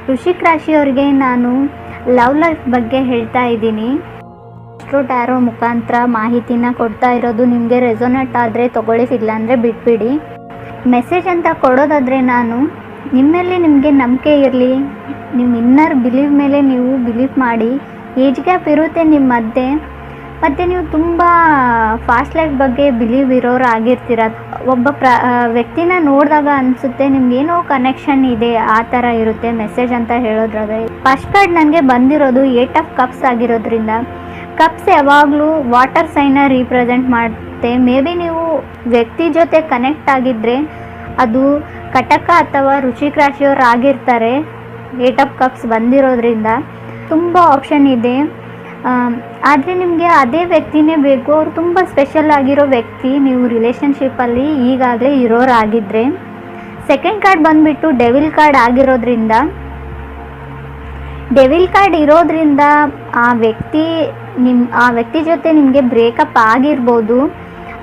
ವೃಶ್ಚಿಕ ರಾಶಿಯವರಿಗೆ ನಾನು love life ಬಗ್ಗೆ ಹೇಳ್ತಾ ಇದ್ದೀನಿ. ಟ್ಯಾರೋ ಮುಖಾಂತರ ಮಾಹಿತಿನ ಕೊಡ್ತಾ ಇರೋದು. ನಿಮಗೆ ರೆಸೊನೇಟ್ ಆದರೆ ತೊಗೊಳ್ಳಿ, ಇಲ್ಲಾಂದರೆ ಬಿಟ್ಬಿಡಿ. ಮೆಸೇಜ್ ಅಂತ ಕೊಡೋದಾದರೆ ನಾನು ನಿಮ್ಮಲ್ಲಿ ನಿಮಗೆ ನಂಬಿಕೆ ಇರಲಿ, ನಿಮ್ಮ ಇನ್ನರ್ ಬಿಲೀವ್ ಮೇಲೆ ನೀವು ಬಿಲೀವ್ ಮಾಡಿ. ಏಜ್ ಗ್ಯಾಪ್ ಇರುತ್ತೆ ನಿಮ್ಮ ಮಧ್ಯೆ, ಮತ್ತು ನೀವು ತುಂಬ ಫಾಸ್ಟ್ ಲೈಫ್ ಬಗ್ಗೆ ಬಿಲೀವ್ ಇರೋರು ಆಗಿರ್ತೀರ. ಒಬ್ಬ ವ್ಯಕ್ತಿನ ನೋಡಿದಾಗ ಅನಿಸುತ್ತೆ ನಿಮ್ಗೇನೋ ಕನೆಕ್ಷನ್ ಇದೆ, ಆ ಥರ ಇರುತ್ತೆ ಮೆಸೇಜ್ ಅಂತ ಹೇಳೋದ್ರಾಗ. ಫಸ್ಟ್ ಕಾರ್ಡ್ ನನಗೆ ಬಂದಿರೋದು 8 ಆಫ್ ಕಪ್ಸ್ ಆಗಿರೋದ್ರಿಂದ, ಕಪ್ಸ್ ಯಾವಾಗಲೂ ವಾಟರ್ ಸೈನ್ನ ರೀಪ್ರೆಸೆಂಟ್ ಮಾಡುತ್ತೆ. ಮೇ ಬಿ ನೀವು ವ್ಯಕ್ತಿ ಜೊತೆ ಕನೆಕ್ಟ್ ಆಗಿದ್ದರೆ ಅದು ಕಟಕ ಅಥವಾ ವೃಶ್ಚಿಕ ರಾಶಿಯವರು ಆಗಿರ್ತಾರೆ. 8 ಆಫ್ ಕಪ್ಸ್ ಬಂದಿರೋದ್ರಿಂದ ತುಂಬ ಆಪ್ಷನ್ ಇದೆ. ಆದರೆ ನಿಮಗೆ ಅದೇ ವ್ಯಕ್ತಿನೇ ಬೇಕು, ಅವ್ರು ತುಂಬ ಸ್ಪೆಷಲ್ ಆಗಿರೋ ವ್ಯಕ್ತಿ, ನೀವು ರಿಲೇಷನ್ಶಿಪ್ಪಲ್ಲಿ ಈಗಾಗಲೇ ಇರೋರಾಗಿದ್ದರೆ. ಸೆಕೆಂಡ್ ಕಾರ್ಡ್ ಬಂದುಬಿಟ್ಟು ಡೆವಿಲ್ ಕಾರ್ಡ್ ಆಗಿರೋದ್ರಿಂದ, ಡೆವಿಲ್ ಕಾರ್ಡ್ ಇರೋದ್ರಿಂದ ಆ ವ್ಯಕ್ತಿ ಜೊತೆ ನಿಮಗೆ ಬ್ರೇಕಪ್ ಆಗಿರ್ಬೋದು.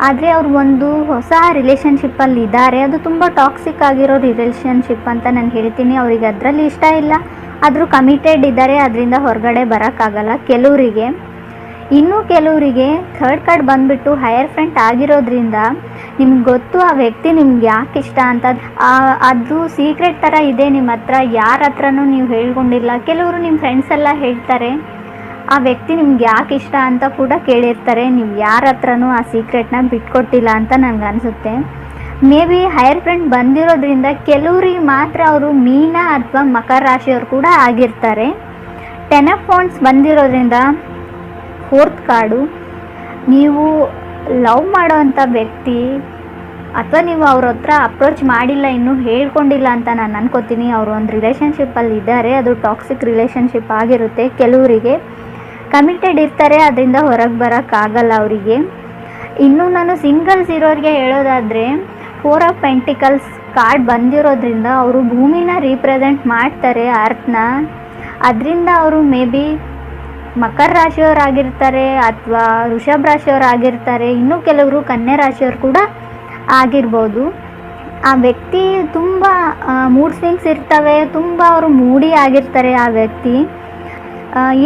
ಆದರೆ ಅವ್ರು ಒಂದು ಹೊಸ ರಿಲೇಷನ್ಶಿಪ್ಪಲ್ಲಿ ಇದ್ದಾರೆ. ಅದು ತುಂಬ ಟಾಕ್ಸಿಕ್ ಆಗಿರೋ ರಿಲೇಷನ್ಶಿಪ್ ಅಂತ ನಾನು ಹೇಳ್ತೀನಿ. ಅವ್ರಿಗೆ ಅದರಲ್ಲಿ ಇಷ್ಟ ಇಲ್ಲ, ಆದರೂ ಕಮಿಟೆಡ್ ಇದ್ದಾರೆ, ಅದರಿಂದ ಹೊರಗಡೆ ಬರೋಕ್ಕಾಗಲ್ಲ ಕೆಲವರಿಗೆ. ಇನ್ನೂ ಕೆಲವರಿಗೆ ಥರ್ಡ್ ಕಾರ್ಡ್ ಬಂದುಬಿಟ್ಟು ಹೈಯರ್ ಫ್ರೆಂಡ್ ಆಗಿರೋದ್ರಿಂದ ನಿಮ್ಗೆ ಗೊತ್ತು ಆ ವ್ಯಕ್ತಿ ನಿಮ್ಗೆ ಯಾಕೆ ಇಷ್ಟ ಅಂತ. ಅದು ಸೀಕ್ರೆಟ್ ಥರ ಇದೆ ನಿಮ್ಮ ಹತ್ರ, ಯಾರ ಹತ್ರನೂ ನೀವು ಹೇಳ್ಕೊಂಡಿಲ್ಲ. ಕೆಲವರು ನಿಮ್ಮ ಫ್ರೆಂಡ್ಸ್ ಎಲ್ಲ ಹೇಳ್ತಾರೆ, ಆ ವ್ಯಕ್ತಿ ನಿಮ್ಗೆ ಯಾಕೆ ಇಷ್ಟ ಅಂತ ಕೂಡ ಕೇಳಿರ್ತಾರೆ. ನೀವು ಯಾರ ಹತ್ರನೂ ಆ ಸೀಕ್ರೆಟ್ನ ಬಿಟ್ಕೊಟ್ಟಿಲ್ಲ ಅಂತ ನನಗೆ ಅನಿಸುತ್ತೆ. ಮೇ ಬಿ ಹೈಯರ್ ಫ್ರೆಂಡ್ ಬಂದಿರೋದ್ರಿಂದ ಕೆಲವ್ರಿಗೆ ಮಾತ್ರ ಅವರು ಮೀನ ಅಥವಾ ಮಕರ ರಾಶಿಯವರು ಕೂಡ ಆಗಿರ್ತಾರೆ. 10 ಆಫ್ ವಾಂಡ್ಸ್ ಬಂದಿರೋದ್ರಿಂದ ಫೋರ್ತ್ ಕಾರ್ಡು, ನೀವು ಲವ್ ಮಾಡೋವಂಥ ವ್ಯಕ್ತಿ ಅಥವಾ ನೀವು ಅವ್ರ ಹತ್ರ ಅಪ್ರೋಚ್ ಮಾಡಿಲ್ಲ, ಇನ್ನೂ ಹೇಳ್ಕೊಂಡಿಲ್ಲ ಅಂತ ನಾನು ಅನ್ಕೋತೀನಿ. ಅವರು ಒಂದು ರಿಲೇಷನ್ಶಿಪ್ಪಲ್ಲಿ ಇದ್ದಾರೆ, ಅದು ಟಾಕ್ಸಿಕ್ ರಿಲೇಷನ್ಶಿಪ್ ಆಗಿರುತ್ತೆ. ಕೆಲವರಿಗೆ ಕಮಿಟೆಡ್ ಇರ್ತಾರೆ, ಅದರಿಂದ ಹೊರಗೆ ಬರೋಕ್ಕಾಗಲ್ಲ ಅವರಿಗೆ. ಇನ್ನು ನಾನು ಸಿಂಗಲ್ಸ್ ಇರೋರಿಗೆ ಹೇಳೋದಾದರೆ 4 ಆಫ್ ಪೆಂಟಿಕಲ್ಸ್ ಕಾರ್ಡ್ ಬಂದಿರೋದ್ರಿಂದ ಅವರು ಭೂಮಿನ ರೀಪ್ರೆಸೆಂಟ್ ಮಾಡ್ತಾರೆ, ಅರ್ಥನ. ಅದರಿಂದ ಅವರು ಮೇ ಬಿ ಮಕರ ರಾಶಿಯವರಾಗಿರ್ತಾರೆ ಅಥವಾ ವೃಷಭ ರಾಶಿಯವರಾಗಿರ್ತಾರೆ. ಇನ್ನೂ ಕೆಲವರು ಕನ್ಯಾ ರಾಶಿಯವರು ಕೂಡ ಆಗಿರ್ಬೋದು. ಆ ವ್ಯಕ್ತಿ ತುಂಬ ಮೂಡ್ ಸ್ವಿಂಗ್ಸ್ ಇರ್ತವೆ, ತುಂಬ ಅವರು ಮೂಡಿ ಆಗಿರ್ತಾರೆ. ಆ ವ್ಯಕ್ತಿ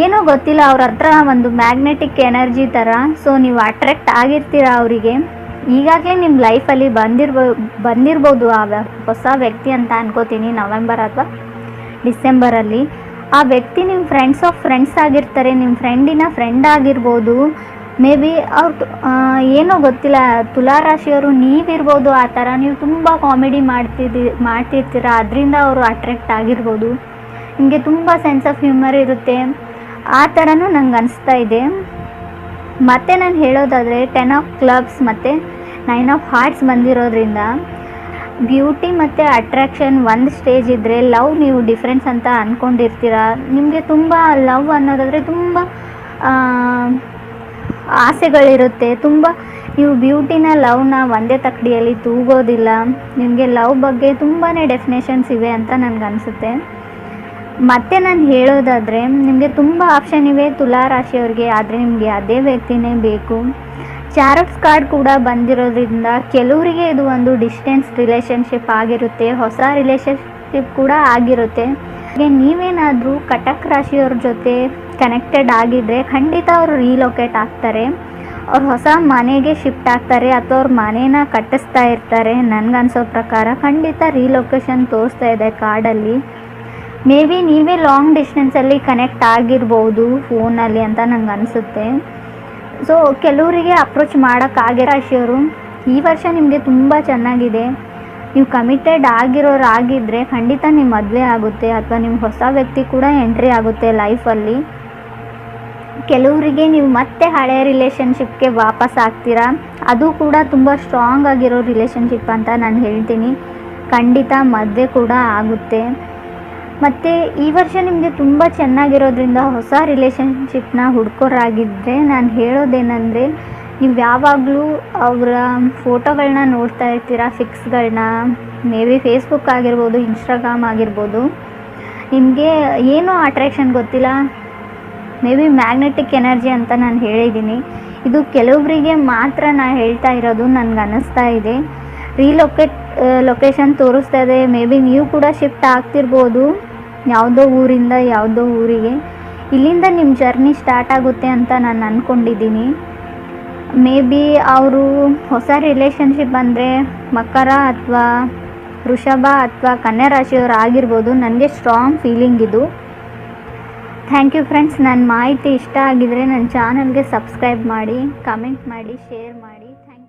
ಏನೋ ಗೊತ್ತಿಲ್ಲ, ಅವ್ರ ಹತ್ರ ಒಂದು ಮ್ಯಾಗ್ನೆಟಿಕ್ ಎನರ್ಜಿ ಥರ. ಸೊ ನೀವು ಅಟ್ರಾಕ್ಟ್ ಆಗಿರ್ತೀರ ಅವರಿಗೆ. ಈಗಾಗಲೇ ನಿಮ್ಮ ಲೈಫಲ್ಲಿ ಬಂದಿರ್ಬೋದು ಆ ಹೊಸ ವ್ಯಕ್ತಿ ಅಂತ ಅನ್ಕೋತೀನಿ. ನವೆಂಬರ್ ಅಥವಾ ಡಿಸೆಂಬರಲ್ಲಿ ಆ ವ್ಯಕ್ತಿ ನಿಮ್ಮ ಫ್ರೆಂಡ್ಸ್ ಆಫ್ ಫ್ರೆಂಡ್ಸ್ ಆಗಿರ್ತಾರೆ, ನಿಮ್ಮ ಫ್ರೆಂಡಿನ ಫ್ರೆಂಡ್ ಆಗಿರ್ಬೋದು. ಮೇ ಬಿ ಅವ್ರು ಏನೋ ಗೊತ್ತಿಲ್ಲ, ತುಲಾರಾಶಿಯವರು ನೀವಿರ್ಬೋದು. ಆ ಥರ ನೀವು ತುಂಬ ಕಾಮಿಡಿ ಮಾಡ್ತಿರ್ತೀರ, ಅದರಿಂದ ಅವರು ಅಟ್ರಾಕ್ಟ್ ಆಗಿರ್ಬೋದು. ನಿಮಗೆ ತುಂಬ ಸೆನ್ಸ್ ಆಫ್ ಹ್ಯೂಮರ್ ಇರುತ್ತೆ, ಆ ಥರನೂ ನಂಗೆ ಅನಿಸ್ತಾ ಇದೆ. ಮತ್ತು ನಾನು ಹೇಳೋದಾದರೆ 10 ಆಫ್ ಕ್ಲಬ್ಸ್ ಮತ್ತು 9 ಆಫ್ ಹಾರ್ಟ್ಸ್ ಬಂದಿರೋದ್ರಿಂದ ಬ್ಯೂಟಿ ಮತ್ತು ಅಟ್ರಾಕ್ಷನ್ ಒಂದು ಸ್ಟೇಜ್ ಇದ್ದರೆ ಲವ್ ನೀವು ಡಿಫ್ರೆನ್ಸ್ ಅಂತ ಅಂದ್ಕೊಂಡಿರ್ತೀರ. ನಿಮಗೆ ತುಂಬ ಲವ್ ಅನ್ನೋದಾದರೆ ತುಂಬ ಆಸೆಗಳಿರುತ್ತೆ. ತುಂಬ ನೀವು ಬ್ಯೂಟಿನ ಲವ್ನ ಒಂದೇ ತಕ್ಕಡಿಯಲ್ಲಿ ತೂಗೋದಿಲ್ಲ. ನಿಮಗೆ ಲವ್ ಬಗ್ಗೆ ತುಂಬಾ ಡೆಫಿನೇಷನ್ಸ್ ಇವೆ ಅಂತ ನನಗನ್ಸುತ್ತೆ. ಮತ್ತು ನಾನು ಹೇಳೋದಾದರೆ ನಿಮಗೆ ತುಂಬ ಆಪ್ಷನ್ ಇವೆ ತುಲಾರಾಶಿಯವ್ರಿಗೆ, ಆದರೆ ನಿಮಗೆ ಅದೇ ವ್ಯಕ್ತಿನೇ ಬೇಕು. ಚಾರಟ್ಸ್ ಕಾರ್ಡ್ ಕೂಡ ಬಂದಿರೋದ್ರಿಂದ ಕೆಲವರಿಗೆ ಇದು ಒಂದು ಡಿಸ್ಟೆನ್ಸ್ ರಿಲೇಷನ್ಶಿಪ್ ಆಗಿರುತ್ತೆ, ಹೊಸ ರಿಲೇಷನ್ಶಿಪ್ ಕೂಡ ಆಗಿರುತ್ತೆ. ನೀವೇನಾದರೂ ಕಟಕ್ ರಾಶಿಯವ್ರ ಜೊತೆ ಕನೆಕ್ಟೆಡ್ ಆಗಿದ್ದರೆ ಖಂಡಿತ ಅವರು ರೀಲೊಕೇಟ್ ಆಗ್ತಾರೆ, ಅವ್ರು ಹೊಸ ಮನೆಗೆ ಶಿಫ್ಟ್ ಆಗ್ತಾರೆ ಅಥವಾ ಅವ್ರ ಮನೇನ ಕಟ್ಟಿಸ್ತಾ ಇರ್ತಾರೆ. ನನಗನ್ಸೋ ಪ್ರಕಾರ ಖಂಡಿತ ರೀಲೊಕೇಶನ್ ತೋರಿಸ್ತಾ ಇದೆ ಕಾರ್ಡಲ್ಲಿ. ಮೇ ಬಿ ನೀವೇ ಲಾಂಗ್ ಡಿಸ್ಟೆನ್ಸಲ್ಲಿ ಕನೆಕ್ಟ್ ಆಗಿರ್ಬೋದು ಫೋನಲ್ಲಿ ಅಂತ ನಂಗೆ ಅನಿಸುತ್ತೆ. ಸೊ ಕೆಲವರಿಗೆ ಅಪ್ರೋಚ್ ಮಾಡೋಕ್ಕಾಗಿರೋ ರಾಶಿಯವರು ಈ ವರ್ಷ ನಿಮಗೆ ತುಂಬ ಚೆನ್ನಾಗಿದೆ. ನೀವು ಕಮಿಟೆಡ್ ಆಗಿರೋರಾಗಿದ್ದರೆ ಖಂಡಿತ ನಿಮ್ಮ ಮದುವೆ ಆಗುತ್ತೆ ಅಥವಾ ನಿಮ್ಮ ಹೊಸ ವ್ಯಕ್ತಿ ಕೂಡ ಎಂಟ್ರಿ ಆಗುತ್ತೆ ಲೈಫಲ್ಲಿ. ಕೆಲವರಿಗೆ ನೀವು ಮತ್ತೆ ಹಳೆಯ ರಿಲೇಷನ್ಶಿಪ್ಗೆ ವಾಪಸ್ ಆಗ್ತೀರಾ, ಅದು ಕೂಡ ತುಂಬ ಸ್ಟ್ರಾಂಗ್ ಆಗಿರೋ ರಿಲೇಷನ್ಶಿಪ್ ಅಂತ ನಾನು ಹೇಳ್ತೀನಿ. ಖಂಡಿತ ಮದುವೆ ಕೂಡ ಆಗುತ್ತೆ. ಮತ್ತು ಈ ವರ್ಷ ನಿಮಗೆ ತುಂಬ ಚೆನ್ನಾಗಿರೋದ್ರಿಂದ ಹೊಸ ರಿಲೇಷನ್ಶಿಪ್ನ ಹುಡ್ಕೋರಾಗಿದ್ದರೆ ನಾನು ಹೇಳೋದೇನೆಂದರೆ, ನೀವು ಯಾವಾಗಲೂ ಅವರ ಫೋಟೋಗಳನ್ನ ನೋಡ್ತಾ ಇರ್ತೀರ, ಫಿಕ್ಸ್ಗಳನ್ನ. ಮೇ ಬಿ ಫೇಸ್ಬುಕ್ ಆಗಿರ್ಬೋದು, ಇನ್ಸ್ಟಾಗ್ರಾಮ್ ಆಗಿರ್ಬೋದು. ನಿಮಗೆ ಏನೋ ಅಟ್ರಾಕ್ಷನ್ ಗೊತ್ತಿಲ್ಲ, ಮೇ ಬಿ ಮ್ಯಾಗ್ನೆಟಿಕ್ ಎನರ್ಜಿ ಅಂತ ನಾನು ಹೇಳಿದ್ದೀನಿ. ಇದು ಕೆಲವರಿಗೆ ಮಾತ್ರ ನಾನು ಹೇಳ್ತಾ ಇರೋದು, ನನಗೆ ಅನ್ನಿಸ್ತಾ ಇದೆ. ಲೊಕೇಶನ್ ತೋರಿಸ್ತಾ ಇದೆ. ಮೇ ಬಿ ನೀವು ಕೂಡ ಶಿಫ್ಟ್ ಆಗ್ತಿರ್ಬೋದು. ಯಾವುದೋ ಊರಿಂದ ಯಾವುದೋ ಊರಿಗೆ. ಇಲ್ಲಿಂದ ನಿಮ್ಮ ಜರ್ನಿ ಸ್ಟಾರ್ಟ್ ಆಗುತ್ತೆ ಅಂತ ನಾನು ಅಂದ್ಕೊಂಡಿದ್ದೀನಿ. ಮೇ ಬಿ ಅವರು ಹೊಸ ರಿಲೇಷನ್ಶಿಪ್ ಅಂದರೆ ಮಕರ ಅಥವಾ ವೃಷಭ ಅಥವಾ ಕನ್ಯಾ ರಾಶಿಯವರು ಆಗಿರ್ಬೋದು. ನನಗೆ ಸ್ಟ್ರಾಂಗ್ ಫೀಲಿಂಗ್ ಇದು. Thank you friends. ನನ್ನ ಮಾಹಿತಿ ಇಷ್ಟ ಆಗಿದರೆ ನನ್ನ ಚಾನಲ್ಗೆ ಸಬ್ಸ್ಕ್ರೈಬ್ ಮಾಡಿ, ಕಮೆಂಟ್ ಮಾಡಿ, ಶೇರ್ ಮಾಡಿ.